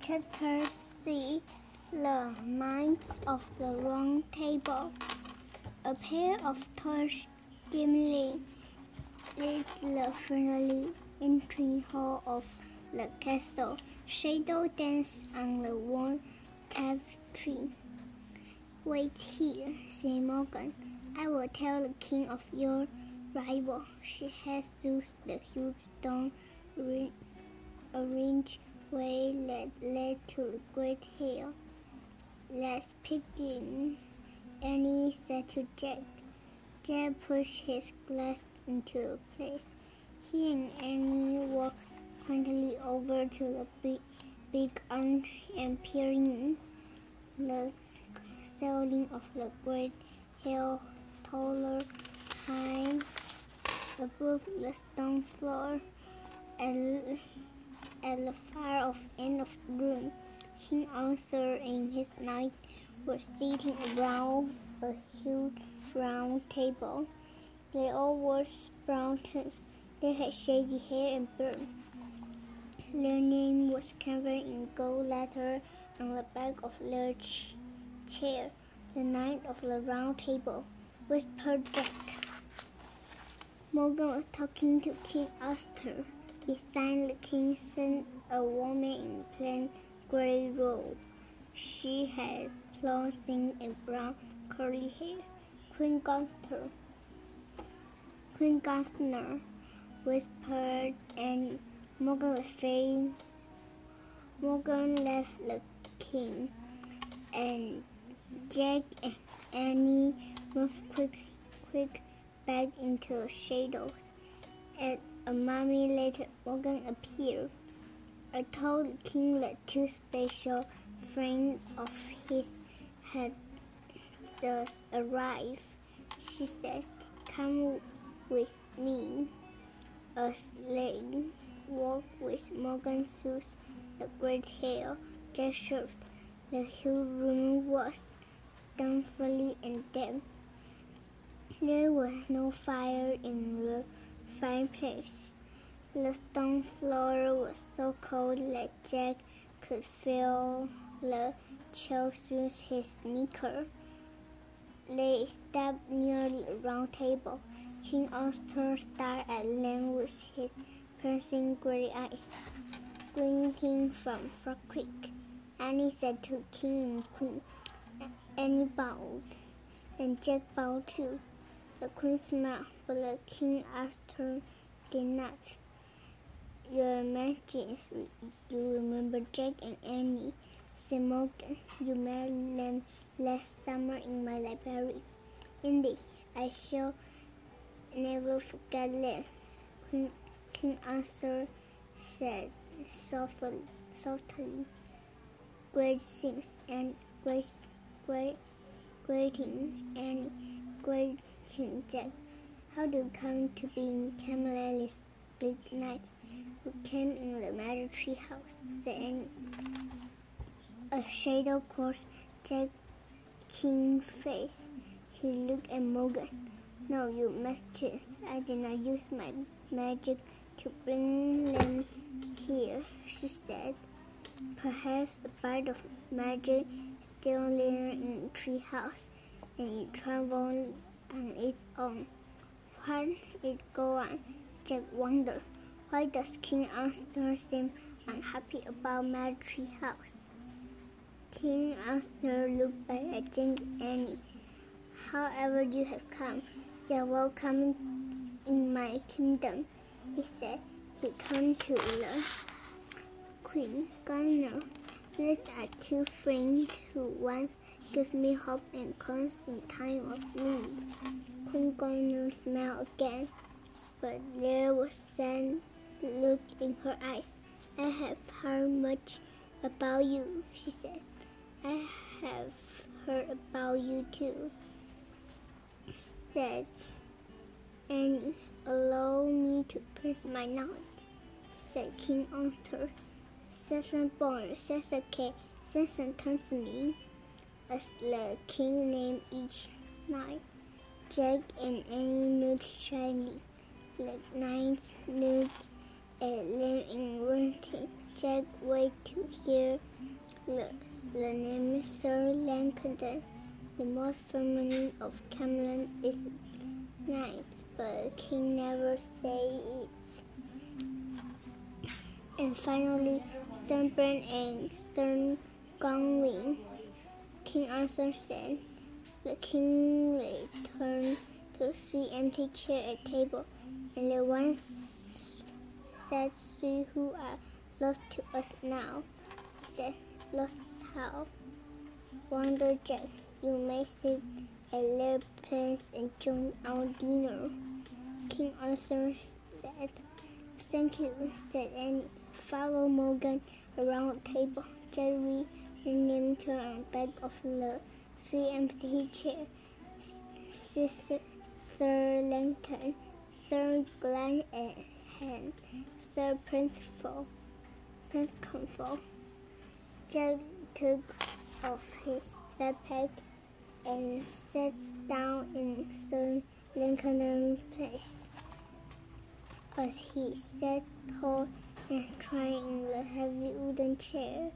Chapter 3 The Knights of the Round Table. A pair of torches dimly lit the friendly entry hall of the castle. Shadow danced on the worn tapestry. "Wait here," said Morgan. "I will tell the king of your rival." She had through the huge stone archway that led to the great hall. "Let's begin," Annie said to Jack. Jack pushed his glass into place. He and Annie walked quietly over to the big arch and peered in. The ceiling of the great hall towered high above the stone floor. At the far off end of the room, King Arthur and his knights were sitting around a huge round table. They all wore brown suits. They had shaggy hair and beards. Their name was carved in gold letters on the back of their chair. "The Knight of the Round Table," whispered Jack. Morgan was talking to King Arthur. Beside the king sat a woman in plain grey robe. She had flossing and brown curly hair. "Queen Gardner," whispered, and Morgan left the king, and Jack and Annie moved quick back into the shadows. At a moment later, Morgan appeared. "I told the king that two special friends of his had just arrived," she said. "Come with me." As they walked with Morgan through the great hall, Jack shuddered. The whole room was darkly and damp. There was no fire in the fireplace. The stone floor was so cold that Jack could feel the chill through his knickers. They stopped near the round table. King Arthur stared at them with his piercing grey eyes, glinting from Frog Creek. Annie said to King and Queen. Annie bowed, and Jack bowed too. The Queen smiled, but the King Arthur did not. "Your Majesty, you remember Jack and Annie," said Morgan. "You met them last summer in my library." "Indeed, I shall never forget them," King Arthur said softly. "Greetings, and greeting, Annie. Greeting, Jack. How do you come to be in Camelot this big night?" "We came in the Magic House," said Annie. A shadow crossed Jack's keen face. He looked at Morgan. "No, you mistress. I did not use my magic to bring them here," she said. "Perhaps a bit of magic still lingers in the treehouse, and it travels on its own. Why it go on?" Jack wondered. "Why does King Arthur seem unhappy about my treehouse?" King Arthur looked back at Jack and Annie. "However you have come, you are welcome in my kingdom," he said. He turned to the Queen. "Gardner, these are two friends who once gave me hope and courage in time of need." Queen Gardner smiled again, but there was a sad look in her eyes. "I have heard much about you," she said. "I have heard about you too," said Annie. "Allow me to press my knight," said King Arthur. "Saxon born, Saxon king, Saxon turns me." As the king named each knight, Jack and Annie looked shyly. The knights looked at them in waiting. Jack wait to hear the name Sir Lankton. The most feminine of Camelot is nice, but King never say it. And finally, Sunburn and Sun Gongwin. King Arthur said. The king returned to 3 empty chairs at table, and the one said, 3 who are lost to us now. He said, lost how? Wonder Jack, you may sit at their place and join our dinner. King Arthur said, thank you, said Annie. Follow Morgan around the table. Jerry renamed her back of the 3 empty chairs. Sir Langton, Sir Glen and Sir Prince Comfort. Jack took off his backpack and sat down in Sir Lincoln's place. As he sat tall and trying the heavy wooden chair,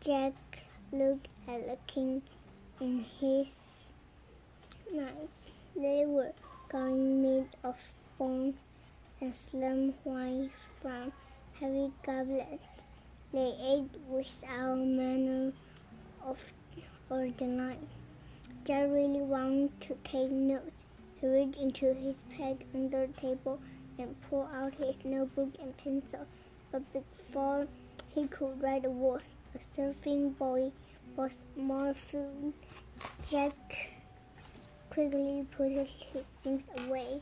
Jack looked at the king and his knights. They were going made of bone and slim wine from heavy goblets. They ate without manner or delight. Jack really wanted to take notes. He reached into his pack under the table and pulled out his notebook and pencil. But before he could write a word, a surfing boy was more food. Jack quickly put his things away.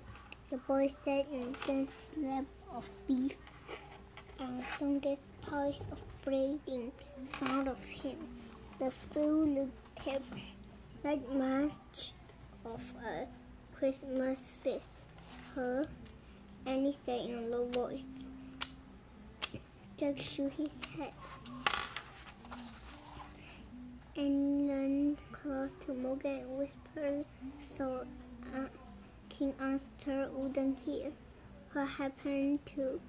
The boy sat in a dense slab of beef and the strongest piece of bread in front of him. The food looked terrible, like much of a Christmas feast. Her, Annie said in a low voice. Jack shook his head and leaned close to Morgan and whispered so King Arthur wouldn't hear. What happened to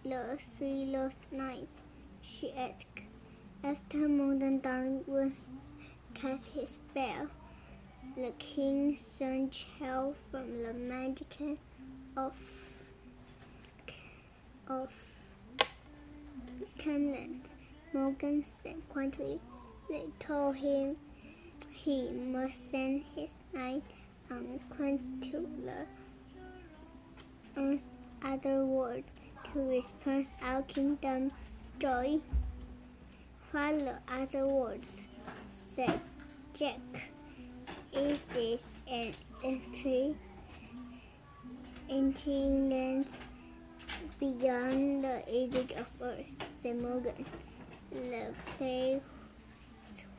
the 3 lost knights? She asked. After Morgan Darwin cast his spell, the king snatched help from the magic of Camelot. Morgan said quietly. They told him he must send his knight on quest to the other world to restore our kingdom joy. What the other worlds? Said Jack. Is this an entry lands beyond the age of Earth? Said Morgan. The place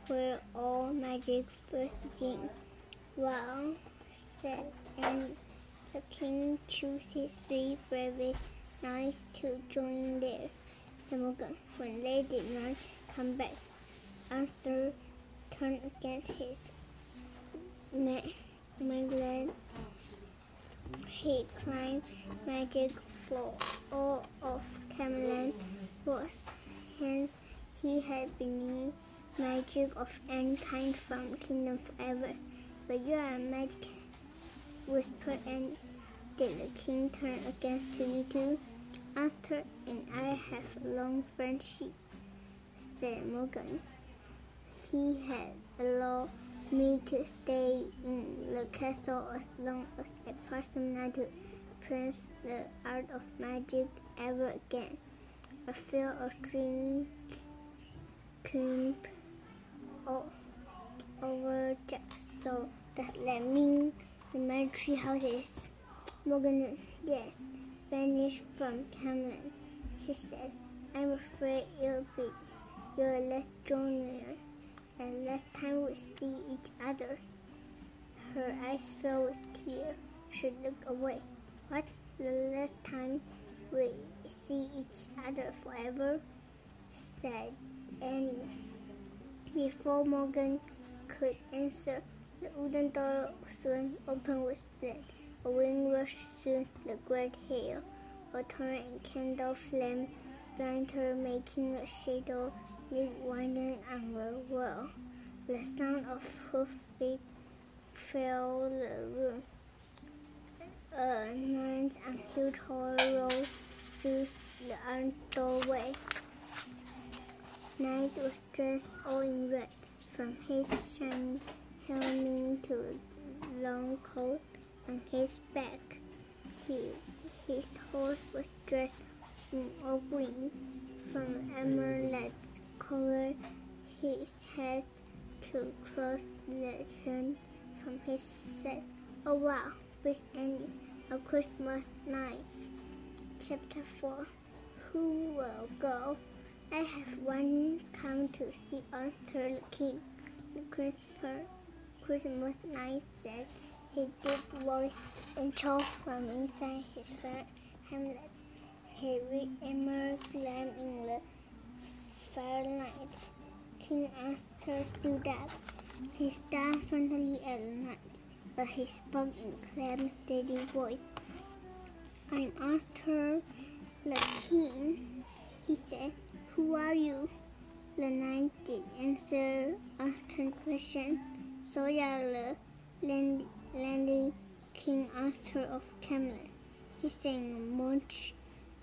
where all magic first began. Well, said Annie. The king chose his 3 bravest knights to join there. Said Morgan. When they did not come back, Arthur turned against his Magdalene. He climbed magic for all of Camelot was. Hence, he had been magic of any kind from kingdom forever. But you are magic, whispered Annie. Did the king turn against you too? Arthur and I have a long friendship, said Morgan. He had allowed me to stay in the castle as long as a person not to practice the art of magic ever again. A feel of dream came over Jack. So does that mean the military houses? Morgan, yes, vanished from Camelot. She said, I'm afraid you're less junior, and last time we see each other. Her eyes filled with tears. She looked away. What? The last time we see each other forever? Said Annie. Before Morgan could answer, the wooden door soon opened with splint. A wind rushed through the great hail. A torrent and candle flame splinter, making a shadow leap winding on the wall. The sound of hoofbeats filled the room. A knight on huge horse rode through the iron doorway. Knight was dressed all in red, from his shining helmet to the long coat on his back. His horse was dressed in all green, from the emerald covered his head to clothes that hung from his saddle. Oh wow! With Annie, a Christmas night. Chapter 4. Who will go? I have one come to see Arthur the King. The Christmas night said, his deep voice echoed from inside his fair hamlet. He read emerald gleam in the firelight. King Arthur stood up. He stared frontally at the knight, but he spoke in a clear, steady voice. I'm Arthur the King, he said. Who are you? The knight did answer Arthur's question. So you are the landing King Arthur of Camelot, he said in a much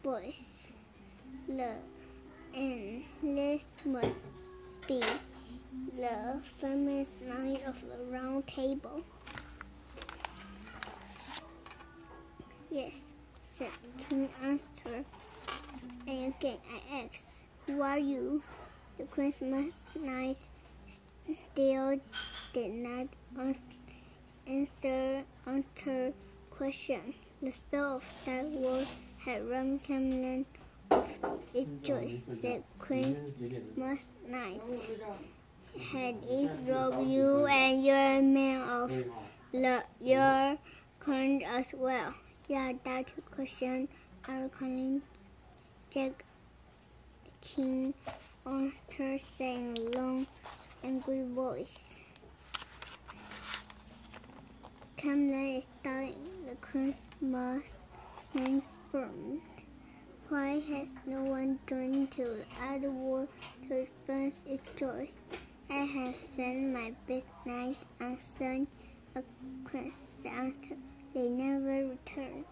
voice. And this must be the famous Knight of the Round Table. Yes, said King Arthur. And again I asked, who are you? The Christmas night still did not answer Arthur's question. The spell of that word had run Camelot of its joy, said Christmas night. Had it robbed you and your men of your coin as well? Yeah, that question our calling Jack King Arthur sang a long, angry voice. Camelot is dying. The Christmas night burned. Why has no one joined to the other world to express its joy? I have sent my best knights and sung a quest after they never returned.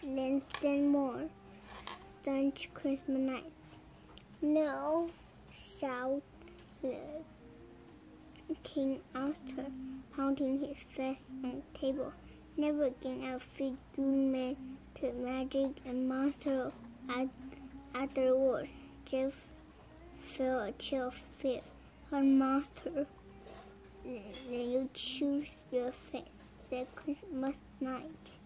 Then stand more staunch Christmas nights. No, shouted King Arthur, pounding his fist on the table. Never again I'll feed good men to magic and monster of other world. Jeff felt a chill of fear. One monster, then you choose your fate, said Christmas night.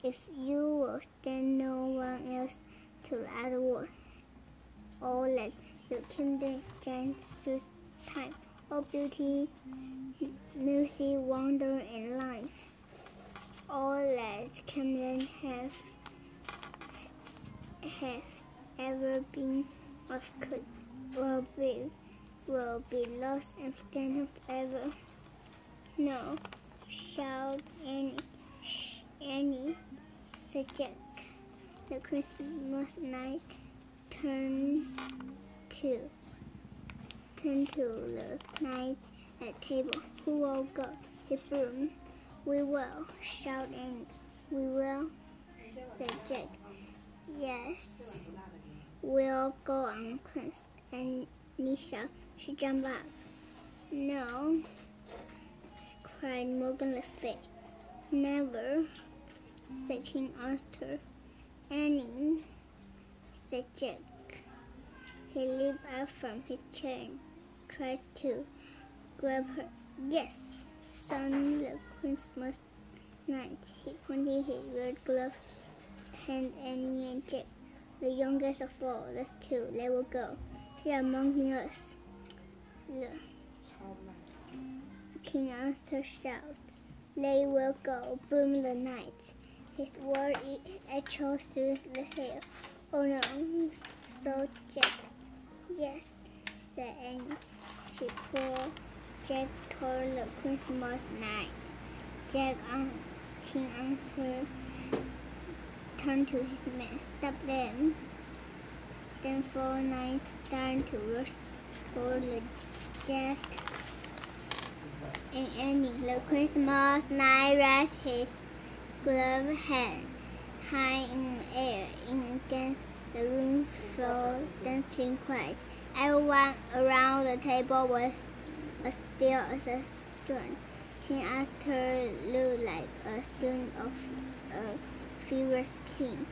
If you will stand no one else to the other world, or let your kingdom change through time. Oh beauty, music, wonder, and life. All that Camelot has ever been of good will be lost and forgotten forever. No, shout Annie, said Jack. The Christmas night turned to the knights at table. Who will go? He boomed. We will, shout Annie. We will, said Jack. Yes, we'll go on quest. And Nisha, she jumped up. No, cried Morgan Le Fay. Never, said King Arthur. Annie, said Jack. He leaped up from his chair and tried to grab her. Yes, son, the Christmas night. He pointed his red gloved hand at Annie and Jack. The youngest of all, that's two, they will go. They are mocking us. King Arthur shouted. They will go, boomed the knight. His word echoed through the air. Oh no, so Jack. Yes, said Annie. She pulled Jack toward the Christmas night. Jack and King Arthur turned to his men. "Stop them!" Then 4 knights started to rush toward Jack and Annie. The Christmas knight raised his gloved hand high in the air against the room floor, dancing cries. Everyone around the table was as still as a stone. King Arthur looked like a student of a furious king.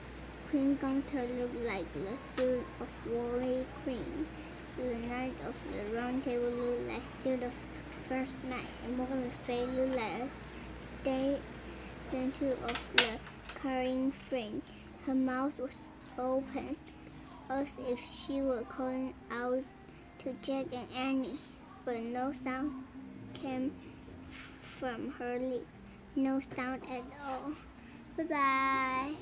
Queen Gunther looked like the student of warrior queen. The knight of the round table looked like student of first night, and Morgan Le Fay looked like a statue of the caring friend. Her mouth was open, as if she were calling out to Jack and Annie, but no sound came from her lips. No sound at all. Bye-bye.